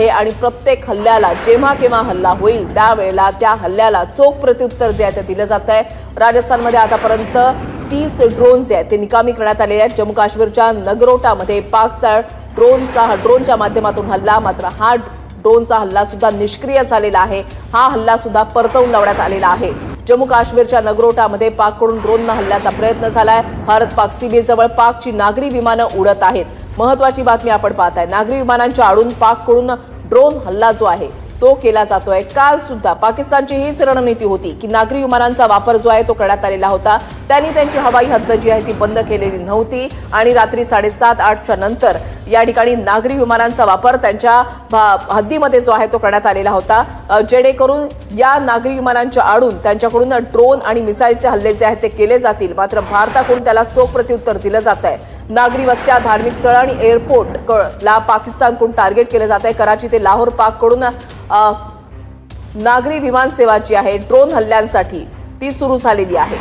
आहे आणि प्रत्येक हल्ल्याला जेव्हा केव्हा हल्ला होईल त्यावेळेला त्या हल्ल्याला चोख प्रत्युत्तर जे आहे ते दिलं जात आहे। राजस्थानमध्ये आतापर्यंत 30 ड्रोन जे आहेत ते निकामी करण्यात आलेले आहेत। जम्मू काश्मीरच्या नगरोटामध्ये पाकचा ड्रोनच्या माध्यमातून हल्ला, मात्र हा ड्रोनचा हल्ला सुद्धा निष्क्रिय झालेला आहे। हा हल्ला सुद्धा परतवून लावण्यात आलेला आहे। जम्मू काश्मीरच्या नगरोटामध्ये पाककडून ड्रोननं हल्ल्याचा प्रयत्न झालाय। भारत पाक सीमेजवळ पाकची नागरी विमानं उडत आहेत। महत्वाची बातमी आपण पाहताय, नागरी विमानांच्या आडून पाककडून ड्रोन हल्ला जो आहे तो केला जातोय। काल सुद्धा पाकिस्तानची हीच रणनीती होती की नागरी विमानांचा वापर जो आहे तो करण्यात आलेला होता। त्यांनी त्यांची हवाई हद्द जी आहे ती बंद केलेली नव्हती आणि रात्री 7:30-8च्या नंतर या ठिकाणी नागरी विमानांचा वापर त्यांच्या हद्दीमध्ये जो आहे तो करण्यात आलेला होता, जेणेकरून या नागरी विमानांच्या आडून त्यांच्याकडून ड्रोन आणि मिसाईलचे हल्ले जे आहेत ते केले जातील। मात्र भारताकडून त्याला चोख प्रत्युत्तर दिलं जात आहे। नागरी वस्त्या, धार्मिक स्थळ आणि एअरपोर्टला पाकिस्तानकडून टार्गेट केलं जात आहे। कराची ते लाहोर पाककडून नागरी विमान सेवा जी आहे ड्रोन हल्ल्यांसाठी ती सुरू झालेली आहे।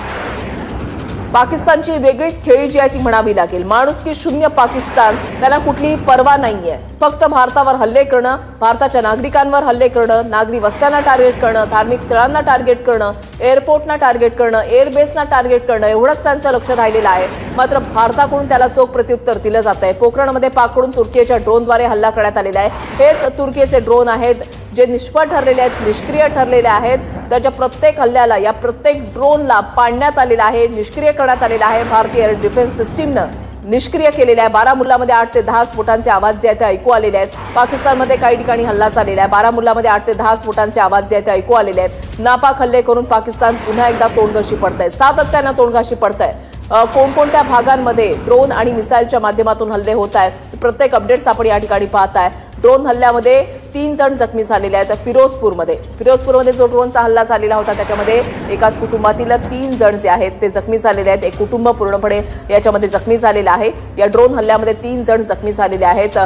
पाकिस्तानची वेगळीच खेळी जी आहे ती म्हणावी लागेल। माणुसकी शून्य पाकिस्तान, त्याला कुठलीही पर्वा नाहीये। फक्त भारतावर हल्ले करणं, भारताच्या नागरिकांवर हल्ले करणं, नागरी वस्त्यांना टार्गेट करणं, धार्मिक स्थळांना टार्गेट करणं, एअरपोर्टना टार्गेट करणं, एअरबेसना टार्गेट करणं एवढंच त्यांचं लक्ष राहिलेलं आहे। मात्र भारताकडून त्याला चोख प्रत्युत्तर दिलं जात आहे। पोखरणमध्ये पाककडून तुर्कीच्या ड्रोनद्वारे हल्ला करण्यात आलेला आहे। हेच तुर्कीचे ड्रोन आहेत जे निष्फळ ठरलेले आहेत, निष्क्रिय ठरलेले आहेत। त्याच्या प्रत्येक हल्ल्याला, या प्रत्येक ड्रोनला पाडण्यात आलेला आहे, निष्क्रिय करण्यात आलेला आहे। भारतीय एअर डिफेन्स सिस्टीमनं निष्क्रिय केलेला आहे। बारामुल्लामध्ये 8 ते 10 स्फोटांचे आवाज जे आहेत ते ऐकू आलेले आहेत। पाकिस्तानमध्ये काही ठिकाणी हल्ला झालेला आहे। बारामुल्लामध्ये 8 ते 10 स्फोटांचे आवाज जे आहेत ते ऐकू आलेले आहेत। नापाक हल्ले करून पाकिस्तान पुन्हा एकदा तोंडघशी पडतंय, सातत्यानं तोंडघशी पडतंय। कोणकोणत्या भागांमध्ये ड्रोन आणि मिसाईलच्या माध्यमातून हल्ले होत आहेत, प्रत्येक अपडेट्स आपण या ठिकाणी पाहताय। ड्रोन हल्ल्यामध्ये 3 जण जखमी झालेले आहेत। फिरोजपूरमध्ये जो ड्रोनचा हल्ला झालेला होता त्याच्यामध्ये एकाच कुटुंबातील 3 जण जे आहेत ते जखमी झालेले आहेत। एक कुटुंब पूर्णपणे याच्यामध्ये जखमी झालेलं आहे। या ड्रोन हल्ल्यामध्ये 3 जण जखमी झालेले आहेत।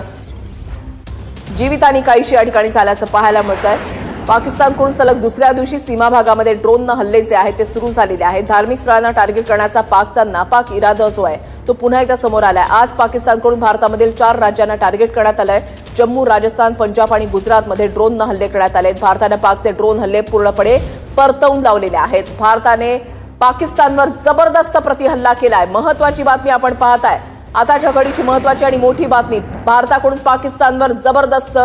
जीवितहानी काहीशी या ठिकाणी झाल्याचं पाहायला मिळतंय। पाकिस्तानकडून सलग दुसऱ्या दिवशी सीमा भागामध्ये ड्रोननं हल्ले जे आहेत ते सुरू झालेले आहेत। धार्मिक स्थळांना टार्गेट करण्याचा पाकचा नापाक इरादा जो आहे तो पुन्हा एकदा समोर आलाय। आज पाकिस्तानकडून भारतामधील 4 राज्यांना टार्गेट करण्यात आलंय। जम्मू, राजस्थान, पंजाब आणि गुजरातमध्ये ड्रोननं हल्ले करण्यात आले। भारताने पाकचे ड्रोन हल्ले पूर्णपणे परतवून लावलेले आहेत। भारताने पाकिस्तानवर जबरदस्त प्रतिहल्ला केलाय। महत्वाची बातमी आपण पाहताय, आताच्या घडीची महत्वाची आणि मोठी बातमी, भारताकडून पाकिस्तानवर जबरदस्त